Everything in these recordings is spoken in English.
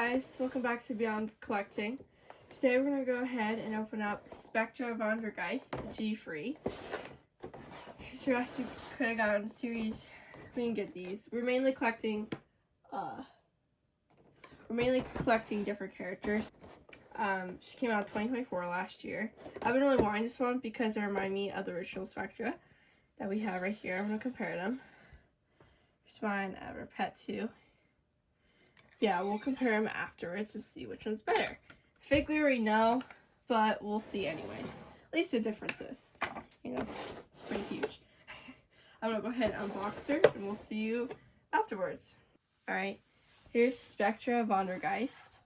guys, welcome back to Beyond Collecting. Today we're going to go ahead and open up Spectra Vondergeist G3. So as you could have gotten a series, we can get these. We're mainly collecting different characters. She came out in 2024 last year. I've been really wanting this one because it reminded me of the original Spectra that we have right here. I'm going to compare them. Here's mine, I have her pet too. Yeah, we'll compare them afterwards to see which one's better. I think we already know, but we'll see anyways. At least the differences. You know, it's pretty huge. I'm gonna go ahead and unbox her, and we'll see you afterwards. Alright, here's Spectra Vondergeist.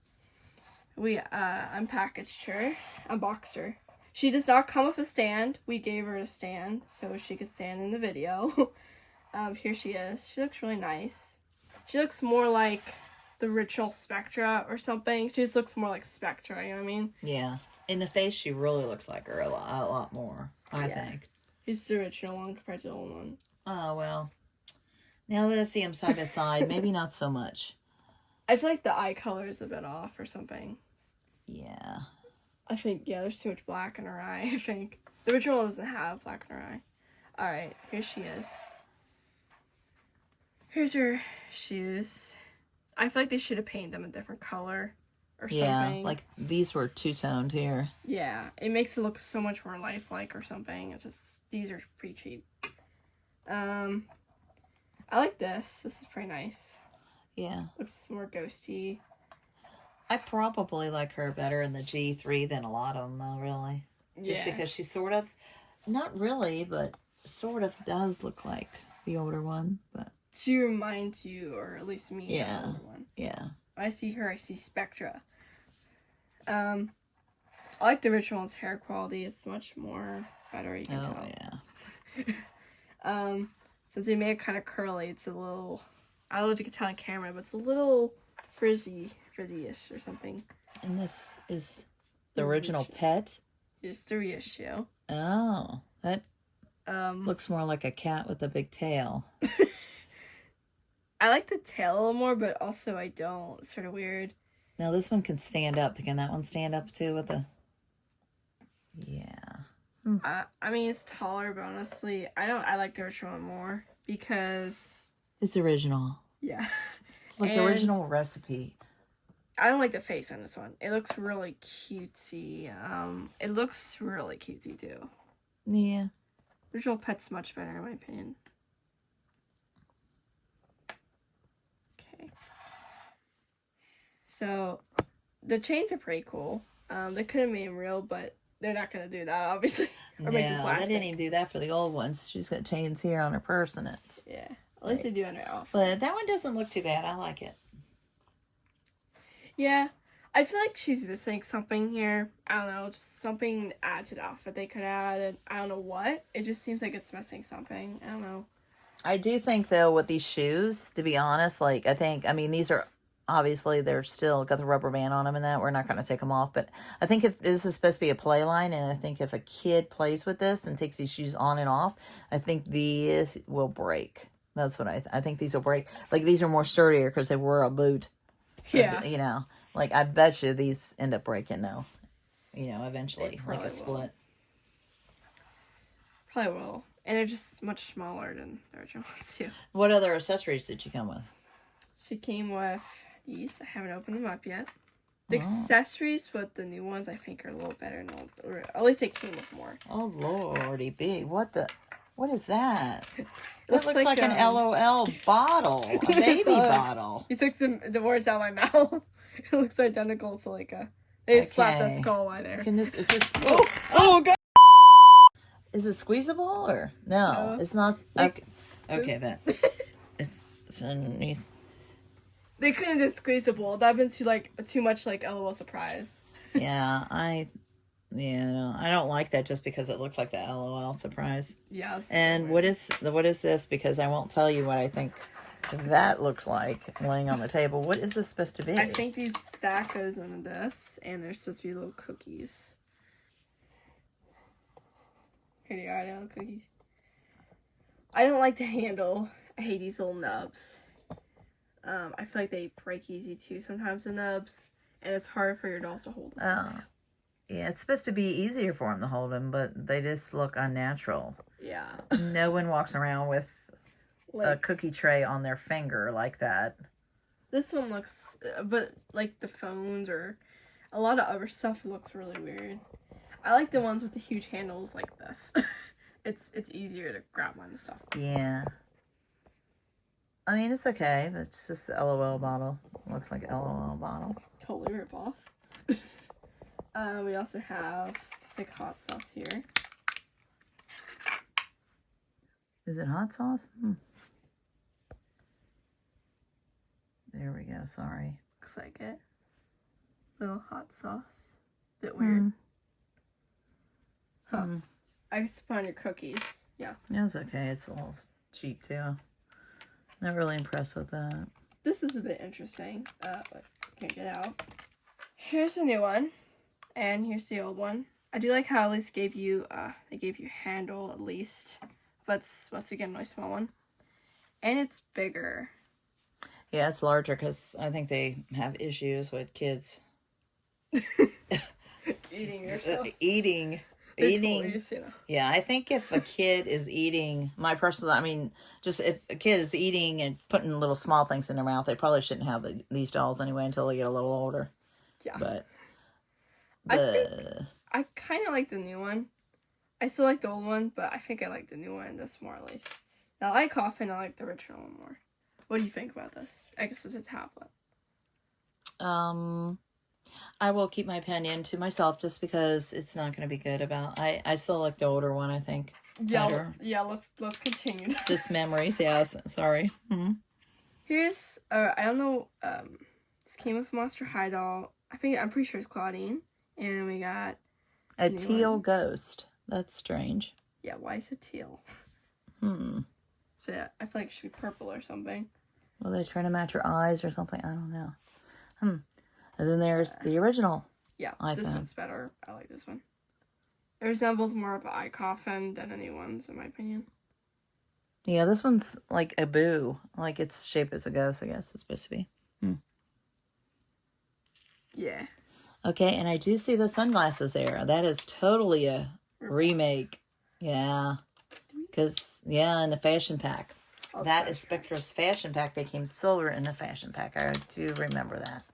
We unpackaged her, unboxed her. She does not come with a stand. We gave her a stand so she could stand in the video. Here she is. She looks really nice. She looks more like the original Spectra or something. She just looks more like Spectra, you know what I mean? Yeah. In the face, she really looks like her a lot more, I think. She's the original one compared to the old one. Oh, well. Now that I see them side by side, maybe not so much. I feel like the eye color is a bit off or something. Yeah. I think, yeah, there's too much black in her eye, I think. The original one doesn't have black in her eye. Alright, here she is. Here's her shoes. I feel like they should have painted them a different color or something. Yeah, like these were two-toned here. Yeah, it makes it look so much more lifelike or something. It's just, these are pretty cheap. I like this. This is pretty nice. Yeah. Looks more ghosty. I probably like her better in the G3 than a lot of them, though, really. Just because she sort of, not really, but sort of does look like the older one, but... She reminds you, or at least me, yeah, of the older one. Yeah. When I see her, I see Spectra. I like the original one's hair quality. It's much more better, you can tell. Yeah. Since they made it kind of curly, it's a little, I don't know if you can tell on camera, but it's a little frizzy-ish or something. And this is the original pet? It's the reissue. Oh, that looks more like a cat with a big tail. I like the tail a little more, but also I don't. It's sort of weird. Now this one can stand up. Can that one stand up too with the... Yeah. I mean, it's taller, but honestly, I like the original one more because... It's original. Yeah. It's like the original recipe. I don't like the face on this one. It looks really cutesy. It looks really cutesy too. Yeah. Original pet's much better in my opinion. Okay. So, the chains are pretty cool. They could have made them real, but they're not going to do that, obviously. Or make them plastic. They didn't even do that for the old ones. She's got chains here on her purse and it. Yeah. At least they do on her outfit. But that one doesn't look too bad. I like it. Yeah. I feel like she's missing something here. I don't know. Just something to add to the outfit they could add. And I don't know what. It just seems like it's missing something. I don't know. I do think, though, with these shoes, to be honest, like, I mean, these are, obviously, they're still got the rubber band on them and that. We're not going to take them off. But I think if this is supposed to be a play line, and I think if a kid plays with this and takes these shoes on and off, I think these will break. That's what I think these will break. Like, these are more sturdier because they were a boot. Yeah. You know, like, I bet you these end up breaking, though. You know, eventually. Like a split. Probably will. And they're just much smaller than the original ones, too. What other accessories did you come with? She came with these. I haven't opened them up yet. The accessories with the new ones, I think, are a little better. Or at least they came with more. Oh, lordy B. What is that? It looks like like an LOL bottle. A baby bottle. You took the words out of my mouth. It looks identical to like a... They just slapped a skull eye there. Is this... Oh, God! Is it squeezable or... No, it's not... Okay, then. It's underneath. They couldn't do squeezable. That'd been too much like LOL surprise. Yeah, I don't like that just because it looks like the LOL surprise. Yeah. And what is this? Because I won't tell you what I think that looks like laying on the table. What is this supposed to be? I think that goes into this, and they're supposed to be little cookies. Here they are, little cookies. I don't like the handle. I hate these little nubs. I feel like they break easy too sometimes, the nubs, and it's harder for your dolls to hold the stuff. Oh. Yeah, it's supposed to be easier for them to hold them, but they just look unnatural. Yeah. No one walks around with a cookie tray on their finger like that. This one looks, but like the phones or a lot of other stuff looks really weird. I like the ones with the huge handles like this. It's easier to grab on the stuff. Yeah. I mean, it's okay. It's just the LOL bottle. Looks like an LOL bottle. Totally rip off. We also have, it's like hot sauce here. Is it hot sauce? There we go. Sorry. Looks like it. Little hot sauce. Bit weird. Huh. I guess put on your cookies. Yeah. Yeah, it's okay. It's a little cheap too. Not really impressed with that. This is a bit interesting. But can't get out. Here's a new one. And here's the old one. I do like how at least gave you, they gave you handle at least. But it's, once again, a nice small one. And it's bigger. Yeah, it's larger because I think they have issues with kids. Eating yourself. Eating. Yeah, I think if a kid is eating, just if a kid is eating and putting little small things in their mouth, they probably shouldn't have these dolls anyway until they get a little older. Yeah. But I kind of like the new one. I still like the old one, but I think I like the new one this more at least. Now, I like Coffin, I like the original one more. What do you think about this? I guess it's a tablet. I will keep my opinion to myself just because it's not going to be good about. I still like the older one. I think. Better. Yeah. Let's continue. Just memories. Yes. Sorry. Here's I don't know. This came with Monster High doll. I'm pretty sure it's Claudine, and we got a teal ghost. That's strange. Yeah. Why is it teal? So yeah, I feel like it should be purple or something. Well, they're trying to match her eyes or something. I don't know. And then there's the original. Yeah, iPhone. This one's better. I like this one. It resembles more of an eye coffin than any ones, in my opinion. Yeah, this one's like a boo. Like it's shaped as a ghost, I guess it's supposed to be. Yeah. Okay, and I do see the sunglasses there. That is totally a remake. Yeah. Because, in the fashion pack. That is Spectra's fashion pack. They came silver in the fashion pack. I do remember that.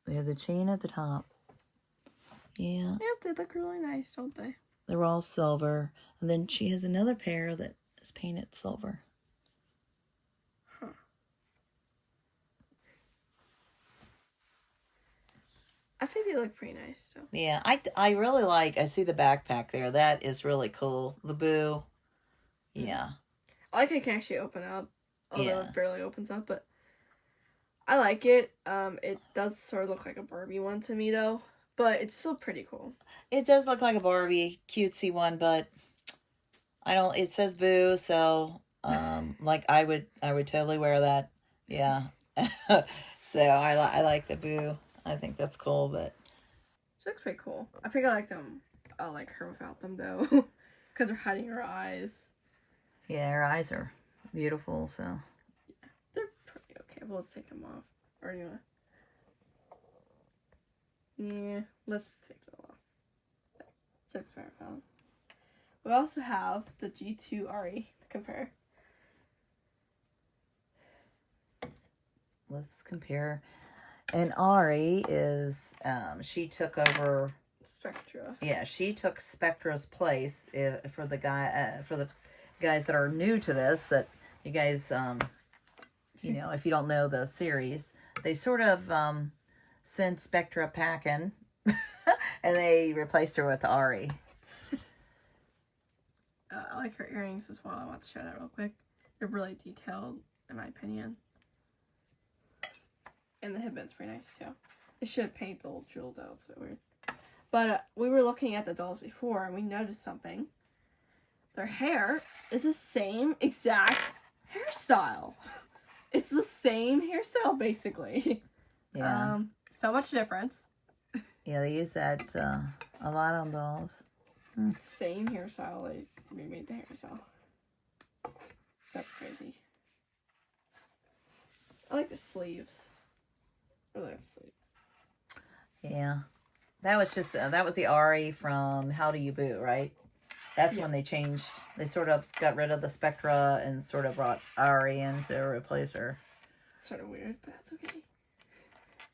They have the chain at the top. Yeah. Yep, they look really nice, don't they? They're all silver. And then she has another pair that is painted silver. Huh. I think they look pretty nice. So. Yeah, I really like, I see the backpack there. That is really cool. The boo. Yeah. I like how it can actually open up. Although it barely opens up, but I like it. It does sort of look like a Barbie one to me, though. But it's still pretty cool. It does look like a Barbie cutesy one, but it says boo, so, like, I would totally wear that. Yeah. So, I like the boo. I think that's cool, but. She looks pretty cool. I think I like them. I like her without them, though. Because they're hiding her eyes. Yeah, her eyes are beautiful, so. Yeah, they're pretty okay. Well, let's take them off. Or do you want? Yeah, let's take them off. Six Paraphone. We also have the G2 Ari to compare. Let's compare. And Ari is, she took over Spectra. Yeah, she took Spectra's place for the guys that are new to this. That you guys, if you don't know the series, they sort of sent Spectra packing, and they replaced her with Ari. I like her earrings as well. I want to show that real quick. They're really detailed, in my opinion. And the headband's pretty nice too. They should paint the little jewel though. It's a bit weird. But we were looking at the dolls before, and we noticed something. Their hair is the same exact hairstyle. It's the same hairstyle, basically. Yeah. So much difference. Yeah, they use that a lot on dolls. Same hairstyle. They remade the hairstyle. That's crazy. I like the sleeves. I like the sleeve. Yeah. That was just, that was the Ari from How Do You Boo, right? That's Yeah. when they changed, they sort of got rid of the Spectra and sort of brought Ari in to replace her. It's sort of weird, but that's okay.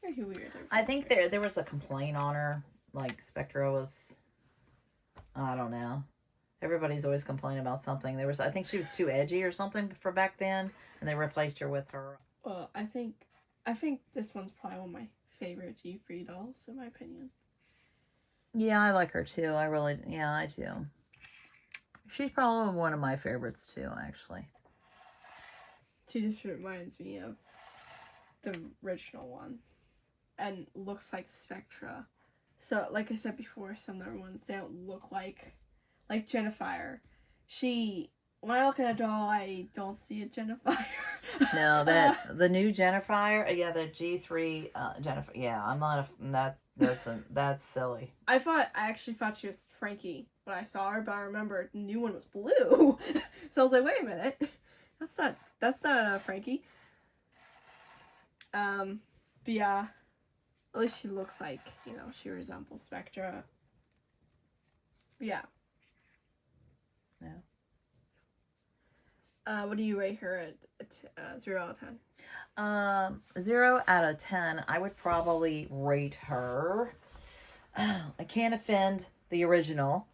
Very weird. I think there was a complaint on her. Like, Spectra was, I don't know. Everybody's always complaining about something. There was, I think she was too edgy or something for back then, and they replaced her with her. Well, I think this one's probably one of my favorite G3 dolls, in my opinion. Yeah, I like her too. I do. She's probably one of my favorites too, actually. She just reminds me of the original one, and looks like Spectra. So, like I said before, some other ones, they don't look like Jennifer. When I look at a doll, I don't see a Jennifer. No, the new Jennifer, yeah, the G3 Jennifer. Yeah, I'm not that's silly. I actually thought she was Frankie when I saw her, but I remember the new one was blue. So I was like, wait a minute, that's not Frankie. But yeah, at least she looks like, she resembles Spectra. But yeah. Yeah. What do you rate her at 0 out of 10? 0 out of 10. I would probably rate her. I can't offend the original.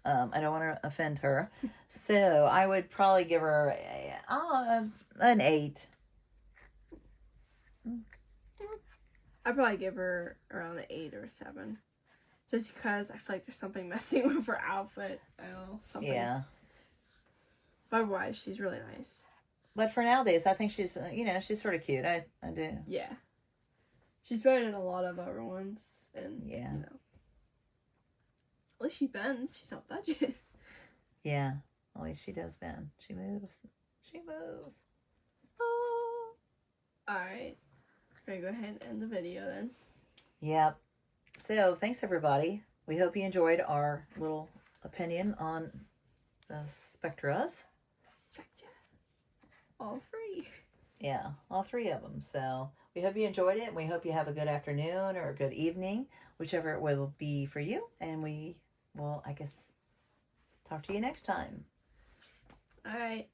I don't want to offend her, so I would probably give her an 8. I'd probably give her around an 8 or a 7. Just because I feel like there's something messing with her outfit. I don't know, something. Yeah. But otherwise, she's really nice. But for nowadays, I think she's, she's sort of cute. I do. Yeah. She's better than a lot of other ones. And, Yeah. At least she bends. She's on budget. Yeah. At least she does bend. She moves. She moves. Oh. Alright. We're going to go ahead and end the video then. Yep. So, thanks everybody. We hope you enjoyed our little opinion on the Spectras. All 3. Yeah, all 3 of them. So, we hope you enjoyed it. We hope you have a good afternoon or a good evening, whichever it will be for you. And we will, I guess, talk to you next time. Alright.